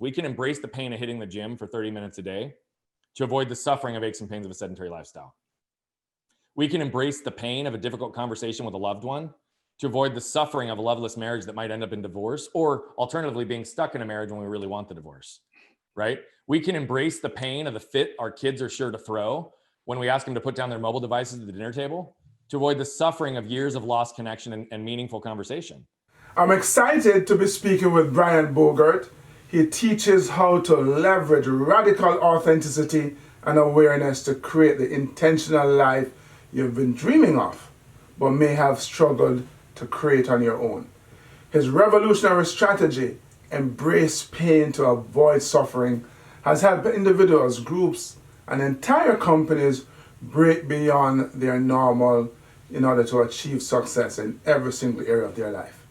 We can embrace the pain of hitting the gym for 30 minutes a day to avoid the suffering of aches and pains of a sedentary lifestyle. We can embrace the pain of a difficult conversation with a loved one to avoid the suffering of a loveless marriage that might end up in divorce, or alternatively being stuck in a marriage when we really want the divorce, right? We can embrace the pain of the fit our kids are sure to throw when we ask them to put down their mobile devices at the dinner table to avoid the suffering of years of lost connection and meaningful conversation. I'm excited to be speaking with Brian Bogart. He teaches how to leverage radical authenticity and awareness to create the intentional life you've been dreaming of, but may have struggled to create on your own. His revolutionary strategy, embrace pain to avoid suffering, has helped individuals, groups, and entire companies break beyond their normal in order to achieve success in every single area of their life.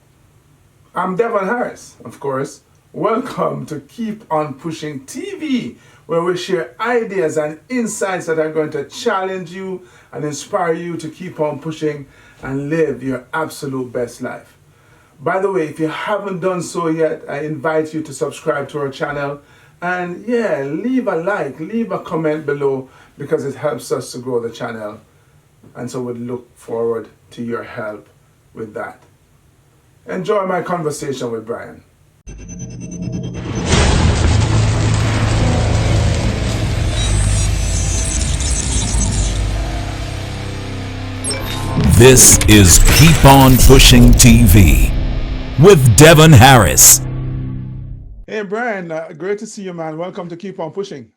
I'm Devon Harris, of course. Welcome to Keep On Pushing TV, where we share ideas and insights that are going to challenge you and inspire you to keep on pushing and live your absolute best life. By the way, if you haven't done so yet, I invite you to subscribe to our channel and leave a like, leave a comment below because it helps us to grow the channel. And so we'd look forward to your help with that. Enjoy my conversation with Brian. This is Keep On Pushing TV with Devon Harris. Hey Brian, great to see you, man. Welcome to Keep On Pushing.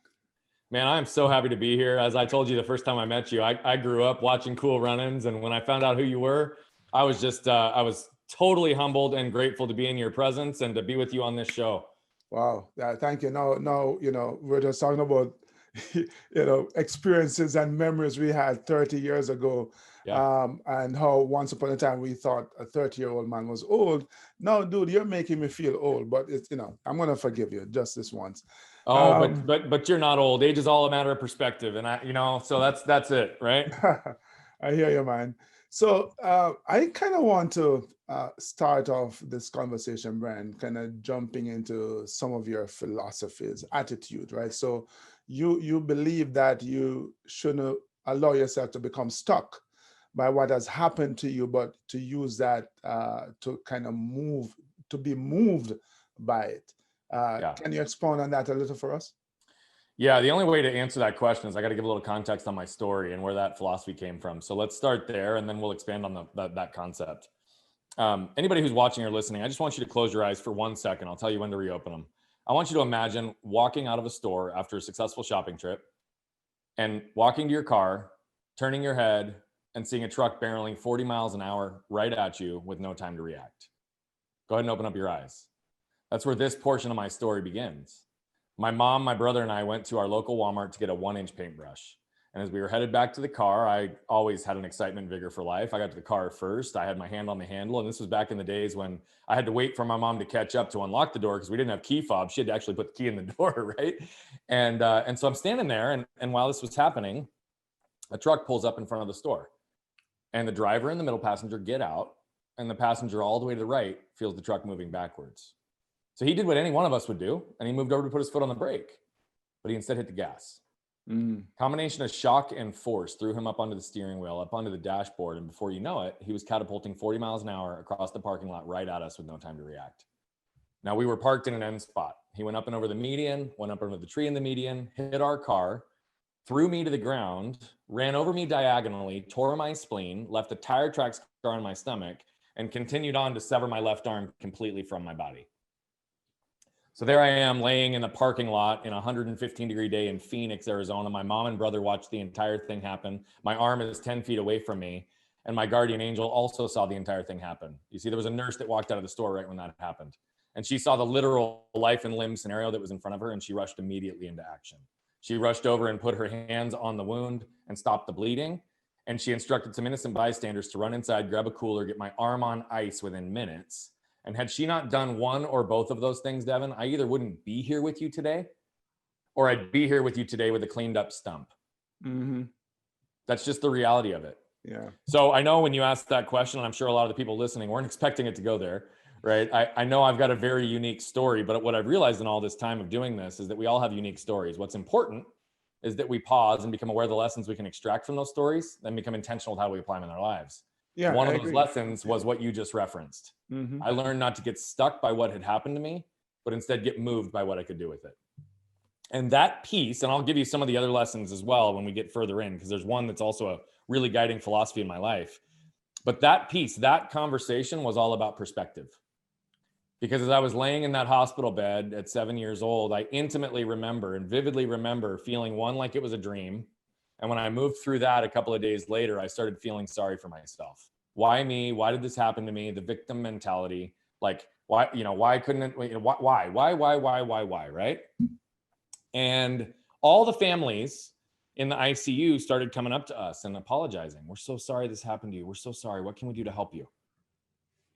Man, I'm so happy to be here. As I told you the first time I met you, I grew up watching Cool Runnings, and when I found out who you were, I was just I was totally humbled and grateful to be in your presence and to be with you on this show. Wow, thank you. Now, we're just talking about experiences and memories we had 30 years ago. Yeah. And how once upon a time we thought a 30-year-old man was old. No, dude, you're making me feel old, but it's, I'm going to forgive you just this once. Oh, but you're not old. Age is all a matter of perspective. And so that's it, right? I hear you, man. So I kind of want to start off this conversation, Brian, kind of jumping into some of your philosophies, attitude, right? So you believe that you shouldn't allow yourself to become stuck by what has happened to you, but to use that to kind of to be moved by it. Can you expound on that a little for us? Yeah, the only way to answer that question is I got to give a little context on my story and where that philosophy came from. So let's start there, and then we'll expand on that concept. Anybody who's watching or listening, I just want you to close your eyes for 1 second. I'll tell you when to reopen them. I want you to imagine walking out of a store after a successful shopping trip and walking to your car, turning your head, and seeing a truck barreling 40 miles an hour right at you with no time to react. Go ahead and open up your eyes. That's where this portion of my story begins. My mom, my brother, and I went to our local Walmart to get a 1-inch paintbrush. And as we were headed back to the car, I always had an excitement and vigor for life. I got to the car first. I had my hand on the handle. And this was back in the days when I had to wait for my mom to catch up to unlock the door because we didn't have key fobs. She had to actually put the key in the door, right? And so I'm standing there. And while this was happening, a truck pulls up in front of the store. And the driver and the middle passenger get out. And the passenger all the way to the right feels the truck moving backwards. So he did what any one of us would do, and he moved over to put his foot on the brake, but he instead hit the gas. Combination of shock and force threw him up onto the steering wheel, up onto the dashboard, and before you know it, he was catapulting 40 miles an hour across the parking lot right at us with no time to react. Now, we were parked in an end spot. He went up and over the median, went up over the tree in the median, hit our car, threw me to the ground, ran over me diagonally, tore my spleen, left a tire track scar on my stomach, and continued on to sever my left arm completely from my body. So there I am laying in the parking lot in a 115-degree day in Phoenix, Arizona. My mom and brother watched the entire thing happen. My arm is 10 feet away from me. And my guardian angel also saw the entire thing happen. You see, there was a nurse that walked out of the store right when that happened. And she saw the literal life and limb scenario that was in front of her, and she rushed immediately into action. She rushed over and put her hands on the wound and stopped the bleeding. And she instructed some innocent bystanders to run inside, grab a cooler, get my arm on ice within minutes. And had she not done one or both of those things, Devon, I either wouldn't be here with you today, or I'd be here with you today with a cleaned up stump. That's just the reality of it. Yeah. So I know when you asked that question, and I'm sure a lot of the people listening weren't expecting it to go there, right? I know I've got a very unique story, but what I've realized in all this time of doing this is that we all have unique stories. What's important is that we pause and become aware of the lessons we can extract from those stories, then become intentional with how we apply them in our lives. Yeah, One I of those agree. lessons was what you just referenced. Mm-hmm. I learned not to get stuck by what had happened to me, but instead get moved by what I could do with it. And that piece, and I'll give you some of the other lessons as well when we get further in, because there's one that's also a really guiding philosophy in my life. But that piece, that conversation was all about perspective. Because as I was laying in that hospital bed at 7 years old, I intimately remember and vividly remember feeling one, like it was a dream. And when I moved through that a couple of days later, I started feeling sorry for myself. Why me? Why did this happen to me? The victim mentality. Like, why, why couldn't it, why, right? And all the families in the ICU started coming up to us and apologizing. We're so sorry this happened to you. We're so sorry. What can we do to help you?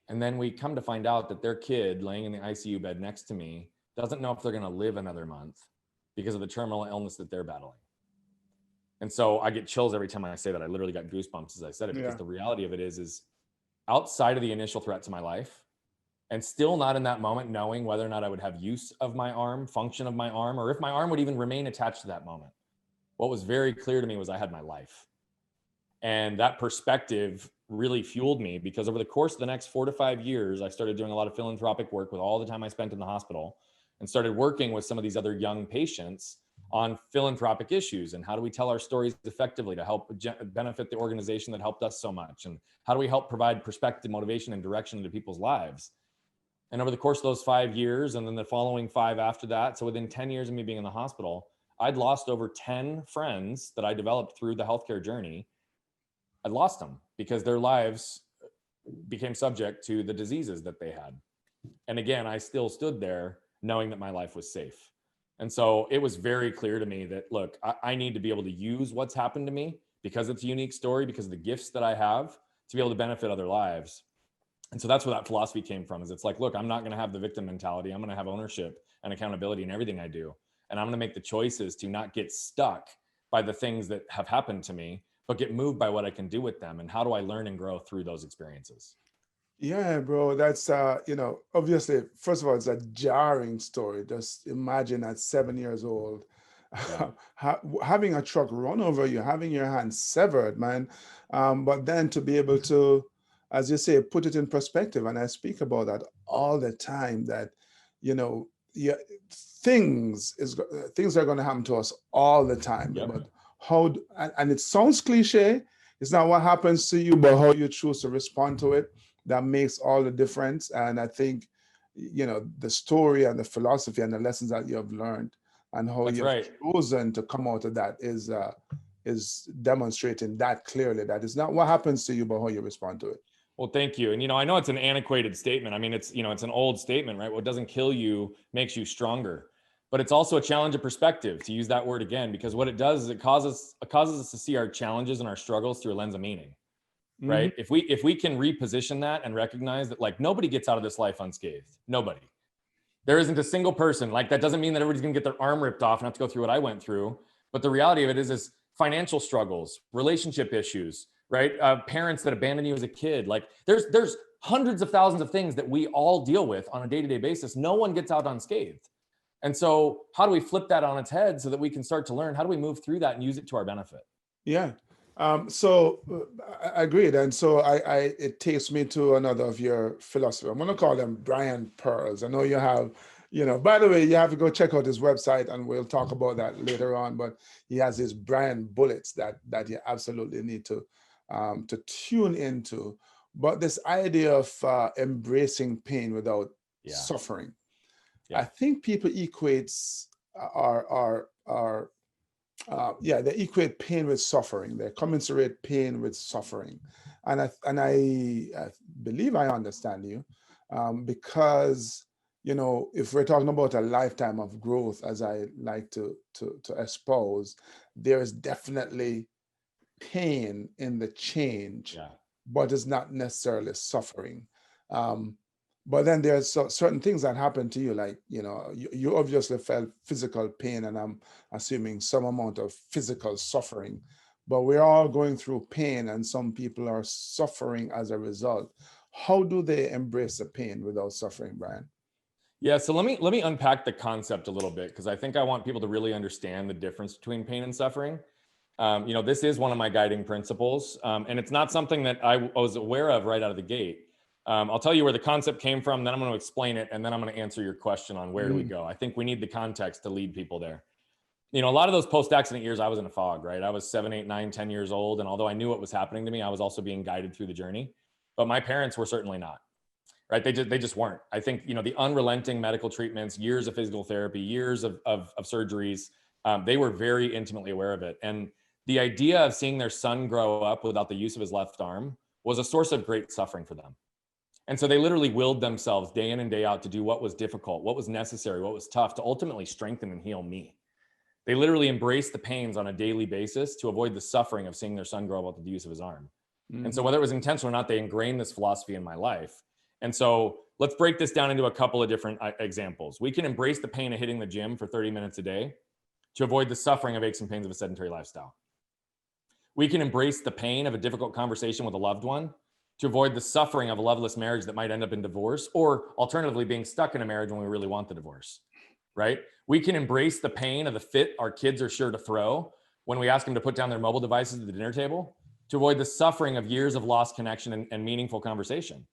And then we come to find out that their kid laying in the ICU bed next to me doesn't know if they're going to live another month because of the terminal illness that they're battling. And so I get chills every time I say that. I literally got goosebumps as I said it, because the reality of it is outside of the initial threat to my life, and still not in that moment knowing whether or not I would have use of my arm, function of my arm, or if my arm would even remain attached to that moment. What was very clear to me was I had my life. And that perspective really fueled me, because over the course of the next 4 to 5 years, I started doing a lot of philanthropic work with all the time I spent in the hospital, and started working with some of these other young patients on philanthropic issues and how do we tell our stories effectively to help benefit the organization that helped us so much, and how do we help provide perspective, motivation, and direction into people's lives. And over the course of those 5 years, and then the following 5 after that, so within 10 years of me being in the hospital, I'd lost over 10 friends that I developed through the healthcare journey. I'd lost them because their lives became subject to the diseases that they had. And again, I still stood there knowing that my life was safe. And so it was very clear to me that, look, I need to be able to use what's happened to me, because it's a unique story, because of the gifts that I have, to be able to benefit other lives. And so that's where that philosophy came from. Is it's like, look, I'm not going to have the victim mentality. I'm going to have ownership and accountability in everything I do. And I'm going to make the choices to not get stuck by the things that have happened to me, but get moved by what I can do with them. And how do I learn and grow through those experiences? Yeah, bro, that's obviously, first of all, it's a jarring story. Just imagine at 7 years old, having a truck run over you, having your hand severed, man. But then to be able to, as you say, put it in perspective, and I speak about that all the time, that, yeah, things are going to happen to us all the time. Yep. But and it sounds cliche, it's not what happens to you, but how you choose to respond to it, that makes all the difference. And I think, the story and the philosophy and the lessons that you have learned and how you've chosen to come out of that is demonstrating that clearly, that it's not what happens to you, but how you respond to it. Well, thank you. And, I know it's an antiquated statement. I mean, it's an old statement, right? What doesn't kill you makes you stronger. But it's also a challenge of perspective, to use that word again, because what it does is it causes us to see our challenges and our struggles through a lens of meaning. Right? If we can reposition that and recognize that, like, nobody gets out of this life unscathed. Nobody. There isn't a single person. Like, that doesn't mean that everybody's gonna get their arm ripped off and have to go through what I went through. But the reality of it is financial struggles, relationship issues, right? Parents that abandon you as a kid. Like, there's hundreds of thousands of things that we all deal with on a day-to-day basis. No one gets out unscathed. And so how do we flip that on its head so that we can start to learn? How do we move through that and use it to our benefit? Yeah. So I agreed. And so it takes me to another of your philosophy. I'm going to call them Brian Pearls. I know you have, by the way, you have to go check out his website, and we'll talk about that later on, but he has his Brian bullets that you absolutely need to tune into. But this idea of embracing pain without suffering. I think people equates they equate pain with suffering. They commiserate pain with suffering, and I believe I understand you, because if we're talking about a lifetime of growth, as I like to espouse, there is definitely pain in the change, but it's not necessarily suffering. But then there's certain things that happen to you, like, you obviously felt physical pain, and I'm assuming some amount of physical suffering, but we're all going through pain, and some people are suffering as a result. how do they embrace the pain without suffering, Brian? Yeah, so let me unpack the concept a little bit, because I think I want people to really understand the difference between pain and suffering. This is one of my guiding principles, and it's not something that I was aware of right out of the gate. I'll tell you where the concept came from, then I'm going to explain it, and then I'm going to answer your question on where do we go. I think we need the context to lead people there. A lot of those post-accident years, I was in a fog, right? I was 7, 8, 9, 10 years old, and although I knew what was happening to me, I was also being guided through the journey. But my parents were certainly not. Right? They just weren't. I think, the unrelenting medical treatments, years of physical therapy, years of surgeries, they were very intimately aware of it. And the idea of seeing their son grow up without the use of his left arm was a source of great suffering for them. And so they literally willed themselves day in and day out to do what was difficult, what was necessary, what was tough, to ultimately strengthen and heal me. They literally embraced the pains on a daily basis to avoid the suffering of seeing their son grow up with the use of his arm. And so whether it was intentional or not, they ingrained this philosophy in my life. And so let's break this down into a couple of different examples. We can embrace the pain of hitting the gym for 30 minutes a day to avoid the suffering of aches and pains of a sedentary lifestyle. We can embrace the pain of a difficult conversation with a loved one to avoid the suffering of a loveless marriage that might end up in divorce, or alternatively being stuck in a marriage when we really want the divorce, right? We can embrace the pain of the fit our kids are sure to throw when we ask them to put down their mobile devices at the dinner table to avoid the suffering of years of lost connection and meaningful conversation.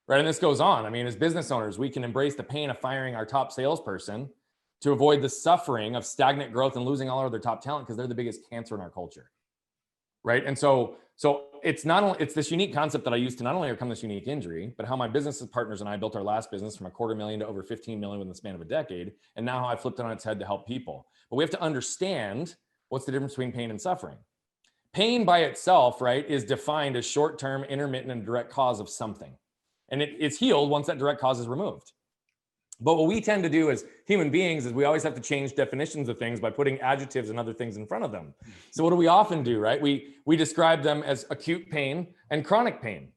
Right. And this goes on. I mean, as business owners, we can embrace the pain of firing our top salesperson to avoid the suffering of stagnant growth and losing all our other top talent, because they're the biggest cancer in our culture. Right. And so it's not only, it's this unique concept that I use to not only overcome this unique injury, but how my business partners and I built our last business from $250,000 to over 15 million within the span of a decade. And now how I flipped it on its head to help people. But we have to understand what's the difference between pain and suffering. Pain by itself, right, is defined as short-term, intermittent, and direct cause of something. And it's healed once that direct cause is removed. But what we tend to do as human beings is we always have to change definitions of things by putting adjectives and other things in front of them. So what do we often do, right? We describe them as acute pain and chronic pain.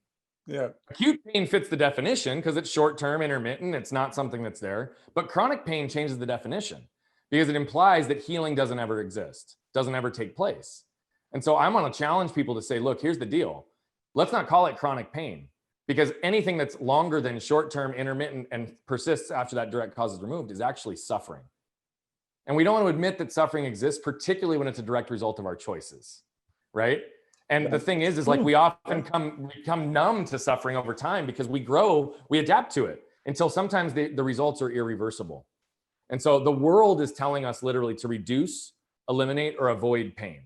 Yeah. Acute pain fits the definition because it's short-term, intermittent. It's not something that's there. But chronic pain changes the definition because it implies that healing doesn't ever exist, doesn't ever take place. And so I'm going to challenge people to say, look, here's the deal. Let's not call it chronic pain. Because anything that's longer than short-term, intermittent, and persists after that direct cause is removed is actually suffering. And we don't want to admit that suffering exists, particularly when it's a direct result of our choices, right? And the thing is like we often become numb to suffering over time because we grow, we adapt to it until sometimes the results are irreversible. And so the world is telling us literally to reduce, eliminate, or avoid pain.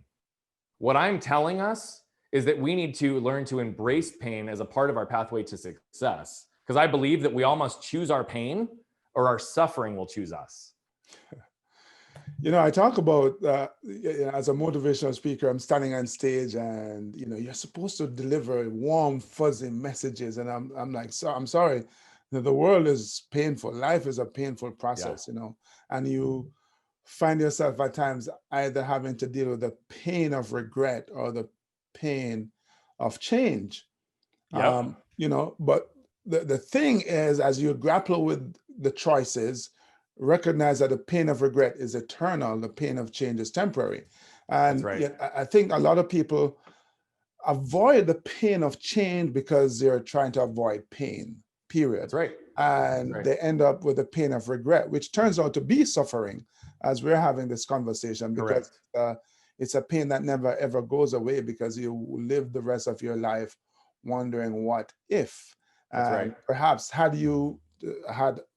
What I'm telling us is that we need to learn to embrace pain as a part of our pathway to success. Because I believe that we all must choose our pain or our suffering will choose us. I talk about, as a motivational speaker, I'm standing on stage and, you're supposed to deliver warm, fuzzy messages. And I'm like, I'm sorry, the world is painful. Life is a painful process, and you find yourself at times either having to deal with the pain of regret or the pain of change. Yep. But the thing is, as you grapple with the choices, recognize that the pain of regret is eternal, the pain of change is temporary. And right. I think a lot of people avoid the pain of change because they're trying to avoid pain, period. That's right. And they end up with the pain of regret, which turns out to be suffering as we're having this conversation, because it's a pain that never ever goes away because you live the rest of your life wondering what if. That's right. Perhaps had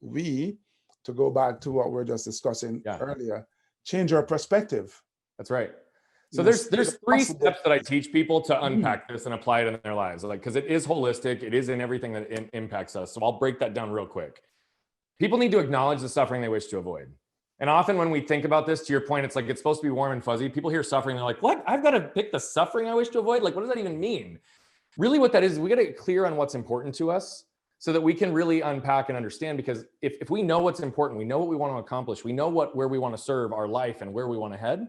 we, to go back to what we were just discussing earlier, change our perspective. That's right. So there's 3 steps that I teach people to unpack this and apply it in their lives, because it is holistic. It is in everything that impacts us. So I'll break that down real quick. People need to acknowledge the suffering they wish to avoid. And often when we think about this, to your point, it's like it's supposed to be warm and fuzzy. People hear suffering, they're like, what? I've got to pick the suffering I wish to avoid? Like, what does that even mean? Really what that is we got to get clear on what's important to us so that we can really unpack and understand. Because if we know what's important, we know what we want to accomplish, we know where we want to serve our life and where we want to head,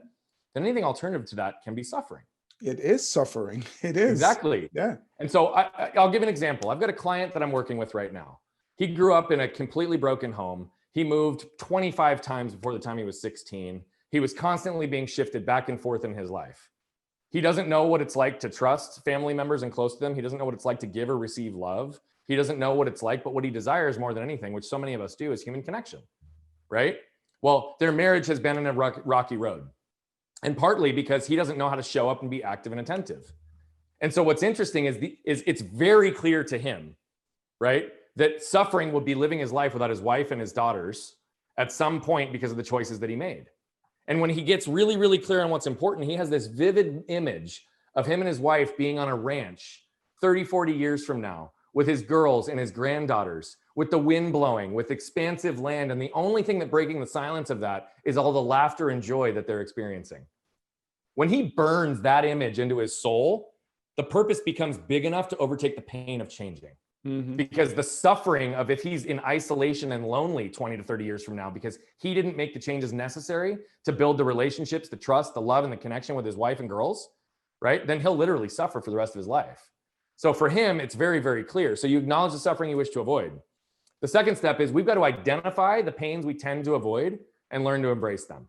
then anything alternative to that can be suffering. It is suffering. It is. Exactly. Yeah. And so I'll give an example. I've got a client that I'm working with right now. He grew up in a completely broken home. He moved 25 times before the time he was 16. He was constantly being shifted back and forth in his life. He doesn't know what it's like to trust family members and close to them. He doesn't know what it's like to give or receive love. He doesn't know what it's like, but what he desires more than anything, which so many of us do, is human connection, right? Well, their marriage has been in a rocky road, and partly because he doesn't know how to show up and be active and attentive. And so what's interesting is it's very clear to him, right, that suffering would be living his life without his wife and his daughters at some point because of the choices that he made. And when he gets really, really clear on what's important, he has this vivid image of him and his wife being on a ranch 30, 40 years from now with his girls and his granddaughters, with the wind blowing, with expansive land. And the only thing that breaking the silence of that is all the laughter and joy that they're experiencing. When he burns that image into his soul, the purpose becomes big enough to overtake the pain of changing. Because the suffering of if he's in isolation and lonely 20 to 30 years from now, because he didn't make the changes necessary to build the relationships, the trust, the love, and the connection with his wife and girls, right? Then he'll literally suffer for the rest of his life. So for him, it's very, very clear. So you acknowledge the suffering you wish to avoid. The second step is we've got to identify the pains we tend to avoid and learn to embrace them.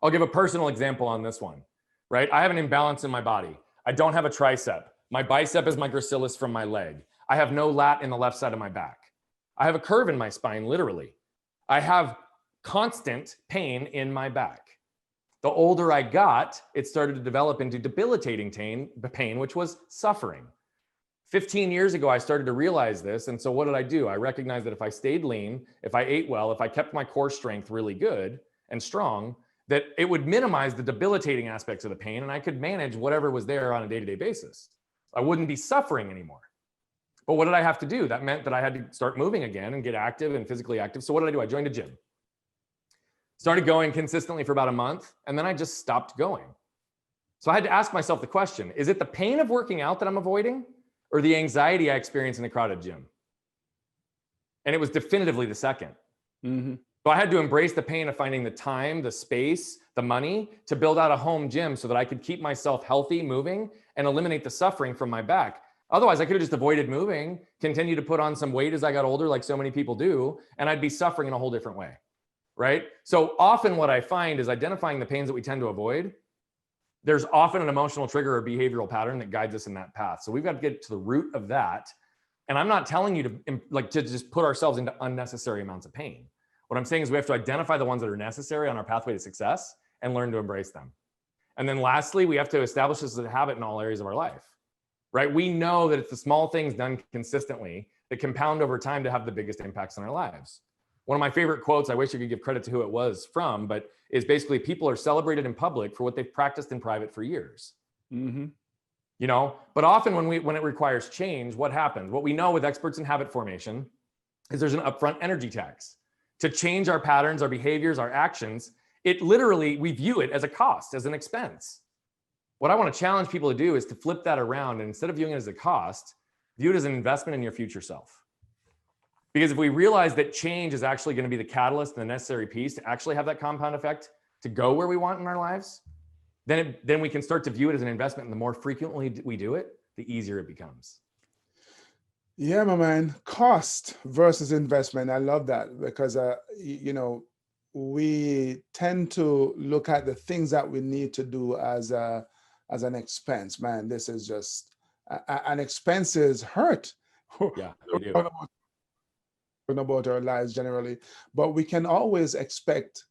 I'll give a personal example on this one, right? I have an imbalance in my body. I don't have a tricep. My bicep is my gracilis from my leg. I have no lat in the left side of my back. I have a curve in my spine, literally. I have constant pain in my back. The older I got, it started to develop into debilitating pain, which was suffering. 15 years ago, I started to realize this. And so what did I do? I recognized that if I stayed lean, if I ate well, if I kept my core strength really good and strong, that it would minimize the debilitating aspects of the pain and I could manage whatever was there on a day-to-day basis. I wouldn't be suffering anymore. But what did I have to do? That meant that I had to start moving again and get active and physically active. So what did I do? I joined a gym. Started going consistently for about a month, and then I just stopped going. So I had to ask myself the question, is it the pain of working out that I'm avoiding or the anxiety I experience in a crowded gym? And it was definitively the second. So I had to embrace the pain of finding the time, the space, the money to build out a home gym so that I could keep myself healthy, moving, and eliminate the suffering from my back. Otherwise, I could have just avoided moving, continue to put on some weight as I got older, like so many people do, and I'd be suffering in a whole different way, right? So often what I find is identifying the pains that we tend to avoid. There's often an emotional trigger or behavioral pattern that guides us in that path. So we've got to get to the root of that. And I'm not telling you to just put ourselves into unnecessary amounts of pain. What I'm saying is we have to identify the ones that are necessary on our pathway to success and learn to embrace them. And then lastly, we have to establish this as a habit in all areas of our life. Right? We know that it's the small things done consistently that compound over time to have the biggest impacts in our lives. One of my favorite quotes, I wish I could give credit to who it was from, but is basically people are celebrated in public for what they've practiced in private for years. You know, but often when it requires change, what happens? What we know with experts in habit formation is there's an upfront energy tax. To change our patterns, our behaviors, our actions, it literally, we view it as a cost, as an expense. What I want to challenge people to do is to flip that around and instead of viewing it as a cost, view it as an investment in your future self. Because if we realize that change is actually going to be the catalyst and the necessary piece to actually have that compound effect to go where we want in our lives, then we can start to view it as an investment. And the more frequently we do it, the easier it becomes. Yeah, my man. Cost versus investment. I love that because, you know, we tend to look at the things that we need to do as an expense. Man, this is just an expenses hurt. Yeah, they do. About our lives generally, but we always expect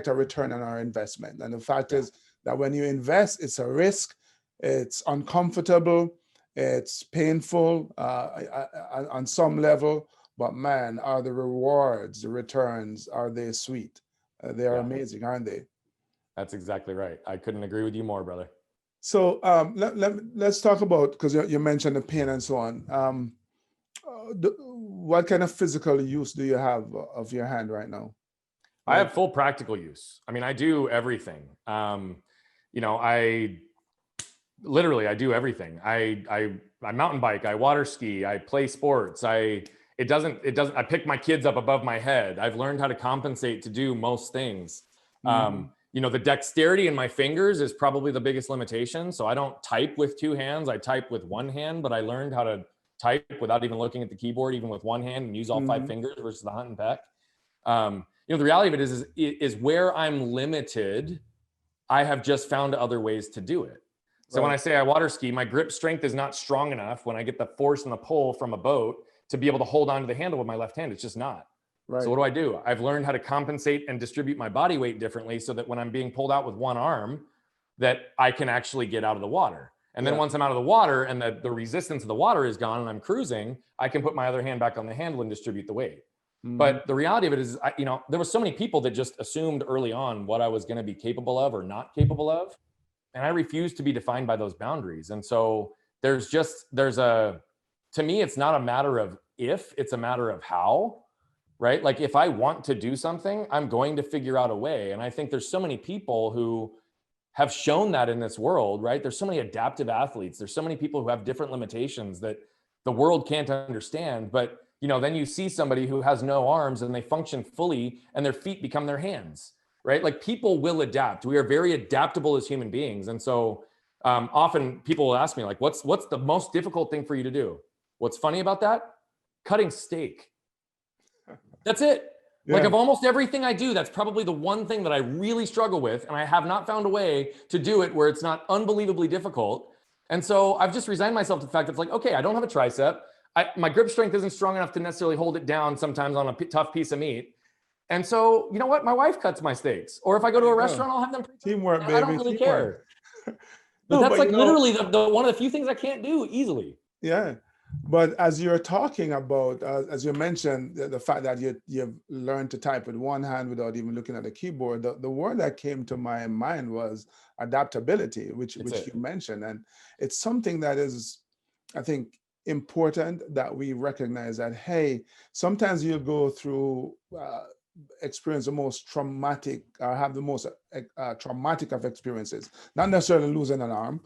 a return on our investment. And the fact is that when you invest, it's a risk, it's uncomfortable, it's painful on some level, but man, are the rewards, the returns, are they sweet? They are amazing, aren't they? That's exactly right. I couldn't agree with you more, brother. So let's talk about, because you mentioned the pain and so on. What kind of physical use do you have of your hand right now? I have full practical use. I mean, I do everything. You know, I do everything. I mountain bike, I water ski, I play sports. I pick my kids up above my head. I've learned how to compensate to do most things. You know, the dexterity in my fingers is probably the biggest limitation. So I don't type with two hands. I type with one hand, but I learned how to type without even looking at the keyboard, even with one hand, and use all five fingers versus the hunt and peck. You know, the reality of it is where I'm limited, I have just found other ways to do it. So when I say I water ski, my grip strength is not strong enough when I get the force and the pull from a boat to be able to hold on to the handle with my left hand. It's just not. Right. So what do? I've learned how to compensate and distribute my body weight differently so that when I'm being pulled out with one arm, that I can actually get out of the water. And then once I'm out of the water and the resistance of the water is gone and I'm cruising, I can put my other hand back on the handle and distribute the weight. But the reality of it is, there were so many people that just assumed early on what I was going to be capable of or not capable of. And I refuse to be defined by those boundaries. And so to me, it's not a matter of if, it's a matter of how, right? Like if I want to do something, I'm going to figure out a way. And I think there's so many people who have shown that in this world, right? There's so many adaptive athletes. There's so many people who have different limitations that the world can't understand. But, then you see somebody who has no arms and they function fully and their feet become their hands, right? Like people will adapt. We are very adaptable as human beings. And so often people will ask me like, what's the most difficult thing for you to do? What's funny about that? Cutting steak. That's it. Yeah. Like of almost everything I do, that's probably the one thing that I really struggle with. And I have not found a way to do it where it's not unbelievably difficult. And so I've just resigned myself to the fact that it's like, okay, I don't have a tricep. My grip strength isn't strong enough to necessarily hold it down sometimes on a tough piece of meat. And so, you know what? My wife cuts my steaks. Or if I go to a restaurant, I'll have them. Teamwork, baby. I don't really care. But that's literally the one of the few things I can't do easily. Yeah. But as you're talking about, as you mentioned, the fact that you've learned to type with one hand without even looking at the keyboard, the word that came to my mind was adaptability, which you mentioned. And it's something that is, I think, important that we recognize that, hey, sometimes you'll go through, experience the most traumatic, have the most traumatic of experiences, not necessarily losing an arm,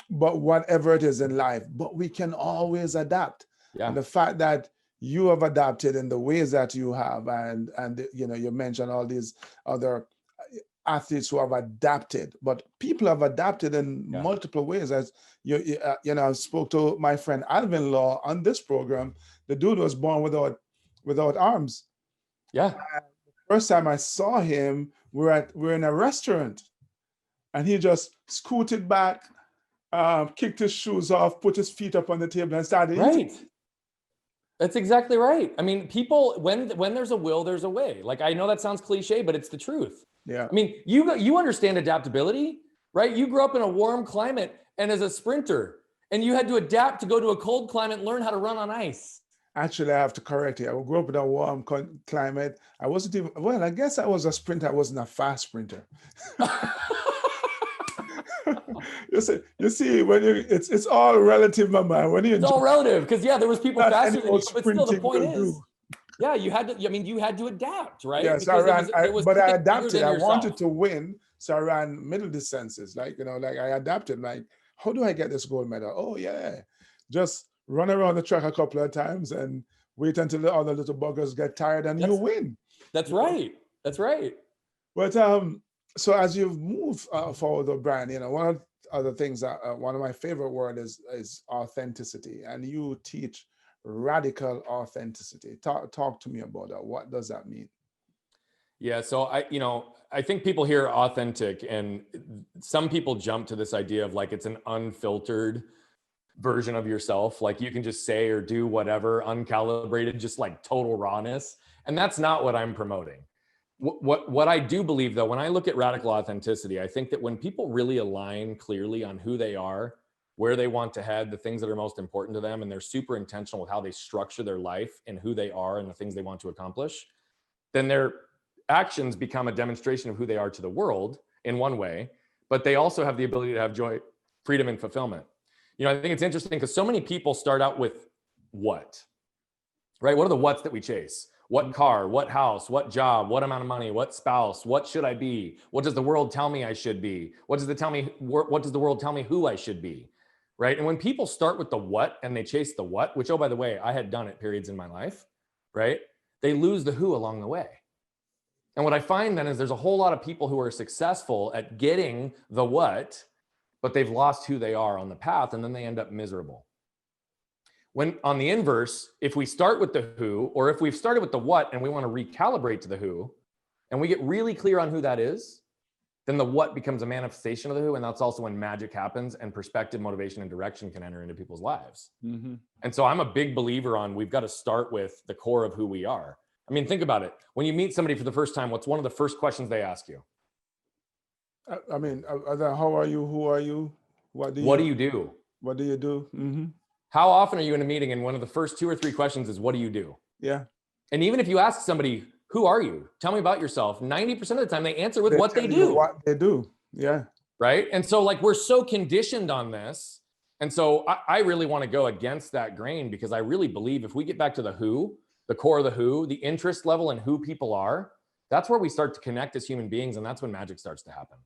but whatever it is in life, but we can always adapt. Yeah. And the fact that you have adapted in the ways that you have, and you mentioned all these other athletes who have adapted, but people have adapted in multiple ways. As I spoke to my friend Alvin Law on this program. The dude was born without arms. Yeah. And the first time I saw him, we're in a restaurant, and he just scooted back, kicked his shoes off, put his feet up on the table, and started eating. That's exactly right. I mean, people, when there's a will, there's a way. Like, I know that sounds cliche, but it's the truth. Yeah. I mean, you understand adaptability, right? You grew up in a warm climate and as a sprinter, and you had to adapt to go to a cold climate and learn how to run on ice. Actually, I have to correct you. I grew up in a warm climate. I wasn't even, well, I guess I was a sprinter. I wasn't a fast sprinter. You see, when it's all relative, my man. It's all relative, because there was people faster than you, but still the point is, you had to. I mean, you had to adapt, right? Yes, I adapted. I wanted to win, so I ran middle distances. Like I adapted. Like, how do I get this gold medal? Oh yeah, just run around the track a couple of times and wait until the other little buggers get tired, and you win. That's right. That's right. But so as you've moved forward, Brian, one of the things that one of my favorite words is authenticity, and you teach radical authenticity. Talk to me about that. What does that mean? Yeah, so I think people hear authentic, and some people jump to this idea of like it's an unfiltered version of yourself, like you can just say or do whatever, uncalibrated, just like total rawness, and that's not what I'm promoting. What I do believe, though, when I look at radical authenticity, I think that when people really align clearly on who they are, where they want to head, the things that are most important to them, and they're super intentional with how they structure their life and who they are and the things they want to accomplish, then their actions become a demonstration of who they are to the world in one way, but they also have the ability to have joy, freedom, and fulfillment. I think it's interesting because so many people start out with what, right? What are the what's that we chase? What car, what house, what job, what amount of money, what spouse, what should I be? What does the world tell me I should be? What does the world tell me who I should be? Right? And when people start with the what and they chase the what, which, oh, by the way, I had done at periods in my life, right? They lose the who along the way. And what I find then is there's a whole lot of people who are successful at getting the what, but they've lost who they are on the path, and then they end up miserable. When on the inverse, if we start with the who, or if we've started with the what and we want to recalibrate to the who, and we get really clear on who that is, then the what becomes a manifestation of the who. And that's also when magic happens and perspective, motivation, and direction can enter into people's lives. Mm-hmm. And so I'm a big believer on, we've got to start with the core of who we are. I mean, think about it. When you meet somebody for the first time, what's one of the first questions they ask you? I mean, how are you? Who are you? What do you do? What do you do? Mm-hmm. How often are you in a meeting and one of the first 2 or 3 questions is, what do you do? Yeah. And even if you ask somebody, who are you? Tell me about yourself. 90% of the time they answer with what they do. What they do. Yeah. Right. And so like, we're so conditioned on this. And so I really want to go against that grain, because I really believe if we get back to the who, the core of the who, the interest level and who people are, that's where we start to connect as human beings. And that's when magic starts to happen.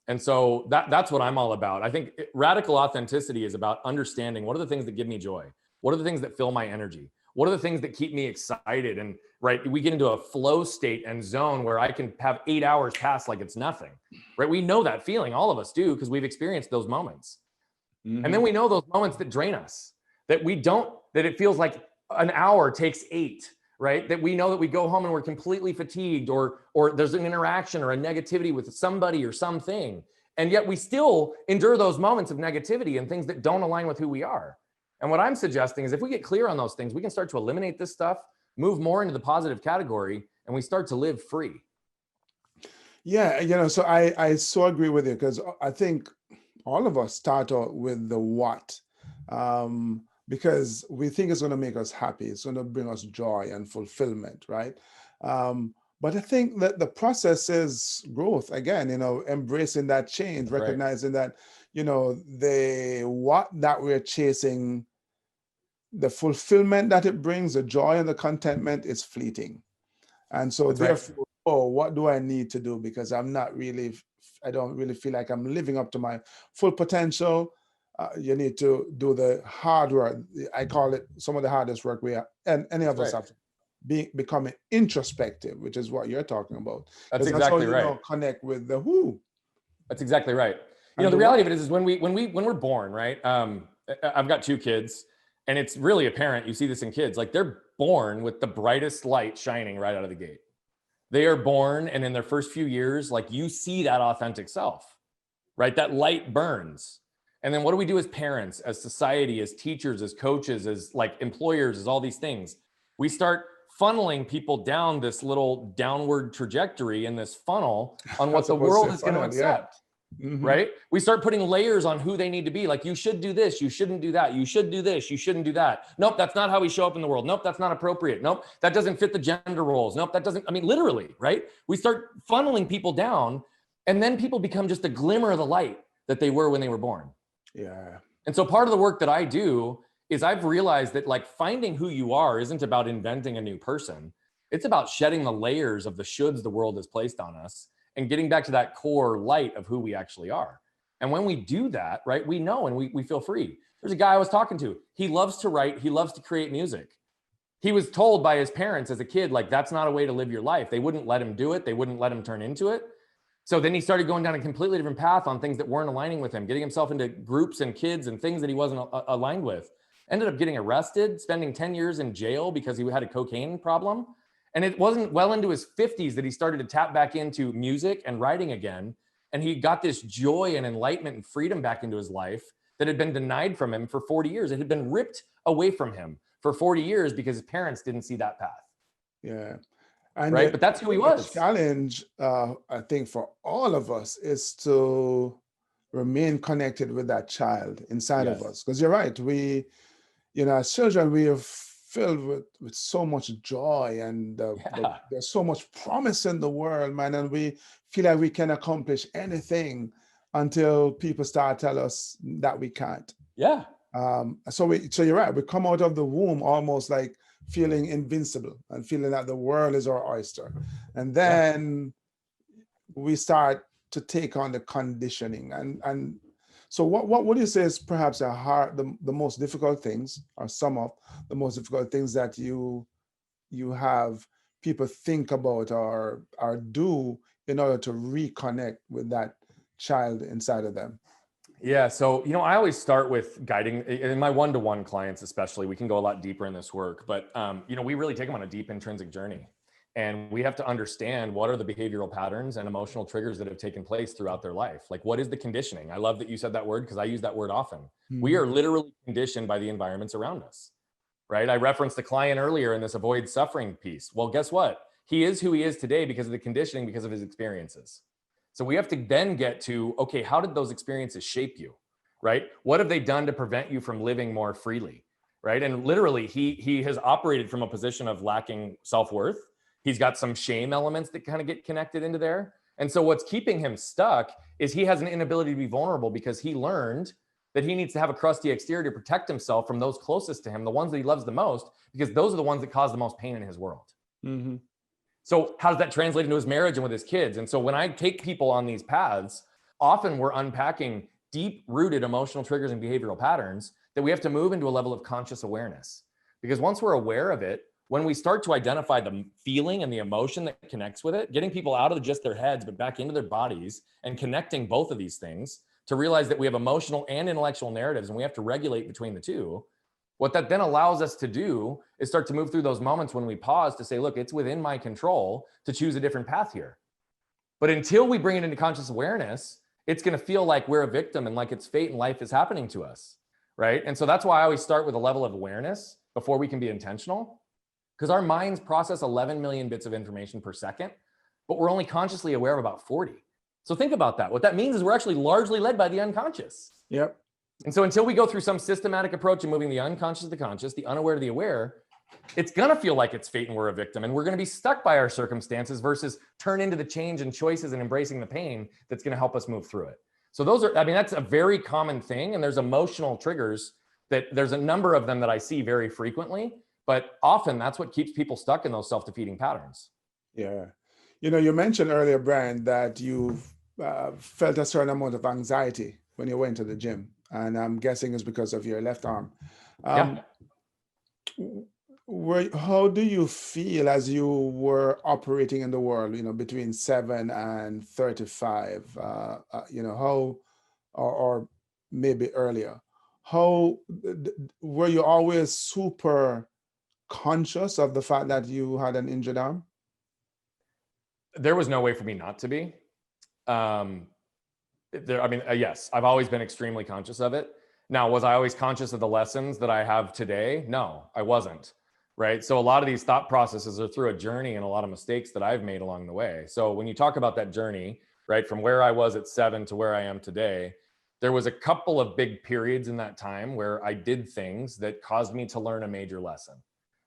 And so that's what I'm all about. I think radical authenticity is about understanding, what are the things that give me joy? What are the things that fill my energy? What are the things that keep me excited? And right, we get into a flow state and zone where I can have 8 hours pass like it's nothing, right? We know that feeling, all of us do, because we've experienced those moments. Mm-hmm. And then we know those moments that drain us, that it feels like an hour takes 8, right? That we know that we go home and we're completely fatigued, or there's an interaction or a negativity with somebody or something. And yet we still endure those moments of negativity and things that don't align with who we are. And what I'm suggesting is if we get clear on those things, we can start to eliminate this stuff, move more into the positive category, and we start to live free. Yeah, so I so agree with you, because I think all of us start out with the what, because we think it's going to make us happy. It's going to bring us joy and fulfillment, right? But I think that the process is growth. Again, embracing that change, recognizing that, the what that we're chasing, the fulfillment that it brings, the joy and the contentment is fleeting. And so therefore, what do I need to do? Because I don't really feel like I'm living up to my full potential. You need to do the hard work. I call it some of the hardest work and any of us have to become introspective, which is what you're talking about. That's exactly right. How you connect with the who. That's exactly right. The reality of it is when we're born, right? I've got 2 kids, and it's really apparent. You see this in kids, like they're born with the brightest light shining right out of the gate. They are born, and in their first few years, like you see that authentic self, right? That light burns. And then what do we do as parents, as society, as teachers, as coaches, as like employers, as all these things? We start funneling people down this little downward trajectory in this funnel on what the world is going to accept. Yeah. Mm-hmm. Right? We start putting layers on who they need to be. Like, you should do this, you shouldn't do that, you should do this, you shouldn't do that. Nope, that's not how we show up in the world. Nope, that's not appropriate. Nope, that doesn't fit the gender roles. Nope, that doesn't, literally, right? We start funneling people down, and then people become just a glimmer of the light that they were when they were born. Yeah. And so part of the work that I do is I've realized that like finding who you are isn't about inventing a new person. It's about shedding the layers of the shoulds the world has placed on us and getting back to that core light of who we actually are. And when we do that, right, we know and we feel free. There's a guy I was talking to. He loves to write. He loves to create music. He was told by his parents as a kid, like, that's not a way to live your life. They wouldn't let him do it. They wouldn't let him turn into it. So then he started going down a completely different path on things that weren't aligning with him, getting himself into groups and kids and things that he wasn't aligned with. Ended up getting arrested, spending 10 years in jail because he had a cocaine problem. And it wasn't well into his 50s that he started to tap back into music and writing again. And he got this joy and enlightenment and freedom back into his life that had been denied from him for 40 years. It had been ripped away from him for 40 years because his parents didn't see that path. Yeah. And right. But that's who he was. The challenge, I think, for all of us is to remain connected with that child inside of us. Because you're right. We, as children, we are filled with so much joy and there's so much promise in the world, man. And we feel like we can accomplish anything until people start telling us that we can't. Yeah. So you're right. We come out of the womb almost like feeling invincible and feeling that the world is our oyster. And then we start to take on the conditioning. And so what would you say is perhaps the most difficult things, or some of the most difficult things that you have people think about or do in order to reconnect with that child inside of them? Yeah. So, I always start with guiding in my one-to-one clients, especially. We can go a lot deeper in this work, but, we really take them on a deep intrinsic journey. And we have to understand what are the behavioral patterns and emotional triggers that have taken place throughout their life. Like, what is the conditioning? I love that you said that word because I use that word often. We are literally conditioned by the environments around us, right? I referenced the client earlier in this avoid suffering piece. Well, guess what? He is who he is today because of the conditioning, because of his experiences. So we have to then get to, okay, how did those experiences shape you, right? What have they done to prevent you from living more freely, right? And literally, he has operated from a position of lacking self-worth. He's got some shame elements that kind of get connected into there. And so what's keeping him stuck is he has an inability to be vulnerable because he learned that he needs to have a crusty exterior to protect himself from those closest to him, the ones that he loves the most, because those are the ones that cause the most pain in his world. So how does that translate into his marriage and with his kids? And so when I take people on these paths, often we're unpacking deep-rooted emotional triggers and behavioral patterns that we have to move into a level of conscious awareness. Because once we're aware of it, when we start to identify the feeling and the emotion that connects with it, getting people out of just their heads, but back into their bodies and connecting both of these things to realize that we have emotional and intellectual narratives and we have to regulate between the two. What that then allows us to do is start to move through those moments when we pause to say, look, it's within my control to choose a different path here. But until we bring it into conscious awareness, it's going to feel like we're a victim and like it's fate and life is happening to us, right? And so that's why I always start with a level of awareness before we can be intentional, because our minds process 11 million bits of information per second, but we're only consciously aware of about 40. So think about that. What that means is we're actually largely led by the unconscious. Yep. And so until we go through some systematic approach of moving the unconscious to the conscious, the unaware to the aware, it's going to feel like it's fate and we're a victim. And we're going to be stuck by our circumstances versus turn into the change and choices and embracing the pain that's going to help us move through it. So those are, I mean, that's a very common thing. And there's emotional triggers that there's a number of them that I see very frequently, but often that's what keeps people stuck in those self-defeating patterns. Yeah. You know, you mentioned earlier, Brian, that you felt a certain amount of anxiety when you went to the gym. And I'm guessing it's because of your left arm. Yeah. How do you feel as you were operating in the world, you know, between 7 and 35, you know, how, or maybe earlier, how were you always super conscious of the fact that you had an injured arm? There was no way for me not to be. Yes, I've always been extremely conscious of it. Now, was I always conscious of the lessons that I have today? No, I wasn't, right? So a lot of these thought processes are through a journey and a lot of mistakes that I've made along the way. So when you talk about that journey, right, from where I was at 7 to where I am today, there was a couple of big periods in that time where I did things that caused me to learn a major lesson.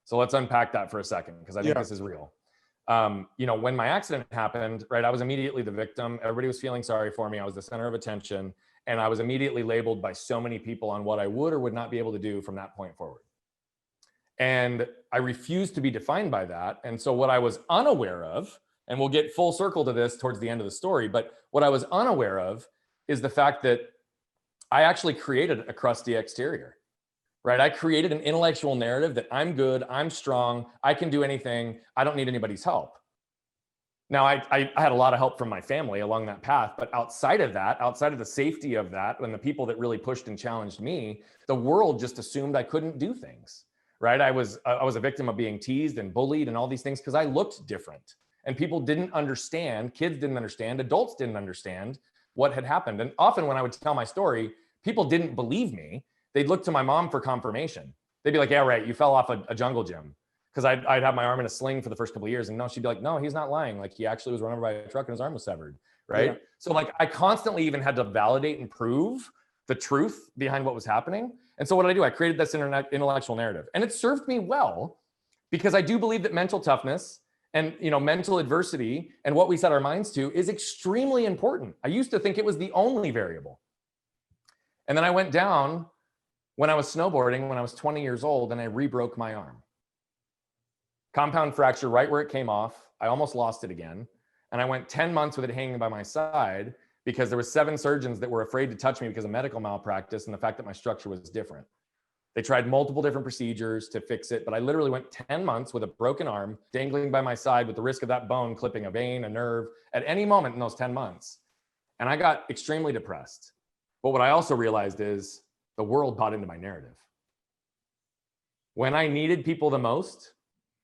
So let's unpack that for a second, because I think this is real. You know, when my accident happened, right, I was immediately the victim. Everybody was feeling sorry for me. I was the center of attention. And I was immediately labeled by so many people on what I would or would not be able to do from that point forward. And I refused to be defined by that. And so what I was unaware of, and we'll get full circle to this towards the end of the story, but what I was unaware of is the fact that I actually created a crusty exterior. Right? I created an intellectual narrative that I'm good, I'm strong, I can do anything, I don't need anybody's help. Now, I had a lot of help from my family along that path, but outside of that, outside of the safety of that, and the people that really pushed and challenged me, the world just assumed I couldn't do things, right? I was a victim of being teased and bullied and all these things because I looked different. And people didn't understand, kids didn't understand, adults didn't understand what had happened. And often when I would tell my story, people didn't believe me. They'd look to my mom for confirmation. They'd be like, yeah, right, you fell off a jungle gym. Because I'd have my arm in a sling for the first couple of years. And no, she'd be like, no, he's not lying. Like, he actually was run over by a truck and his arm was severed, right? Yeah. So like, I constantly even had to validate and prove the truth behind what was happening. And so what did I do? I created this intellectual narrative. And it served me well, because I do believe that mental toughness and, you know, mental adversity and what we set our minds to is extremely important. I used to think it was the only variable. And then I went down when I was snowboarding, when I was 20 years old, and I re-broke my arm. Compound fracture right where it came off. I almost lost it again. And I went 10 months with it hanging by my side because there were 7 surgeons that were afraid to touch me because of medical malpractice and the fact that my structure was different. They tried multiple different procedures to fix it, but I literally went 10 months with a broken arm dangling by my side with the risk of that bone clipping a vein, a nerve at any moment in those 10 months. And I got extremely depressed. But what I also realized is the world bought into my narrative. When I needed people the most,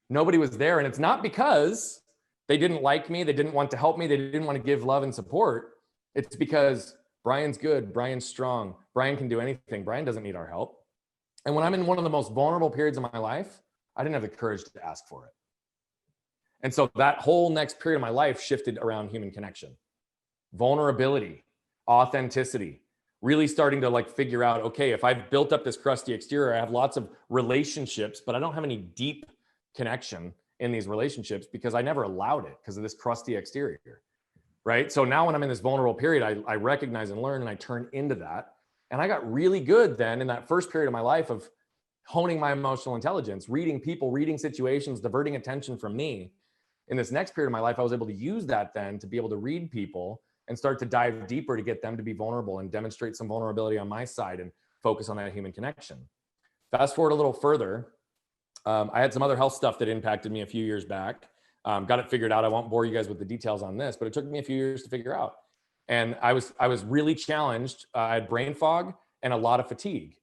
Nobody was there. And it's not because they didn't like me, they didn't want to help me, they didn't want to give love and support. It's because Brian's good, Brian's strong, Brian can do anything, Brian doesn't need our help. And when I'm in one of the most vulnerable periods of my life, I didn't have the courage to ask for it. And so that whole next period of my life shifted around human connection, vulnerability, authenticity, really starting to like figure out, okay, if I've built up this crusty exterior, I have lots of relationships, but I don't have any deep connection in these relationships because I never allowed it because of this crusty exterior, right? So now when I'm in this vulnerable period, I recognize and learn and I turn into that. And I got really good then in that first period of my life of honing my emotional intelligence, reading people, reading situations, diverting attention from me. In this next period of my life, I was able to use that then to be able to read people and start to dive deeper to get them to be vulnerable and demonstrate some vulnerability on my side and focus on that human connection. Fast forward a little further, I had some other health stuff that impacted me a few years back. Got it figured out. I won't bore you guys with the details on this, but it took me a few years to figure out. And I was really challenged. I had brain fog and a lot of fatigue.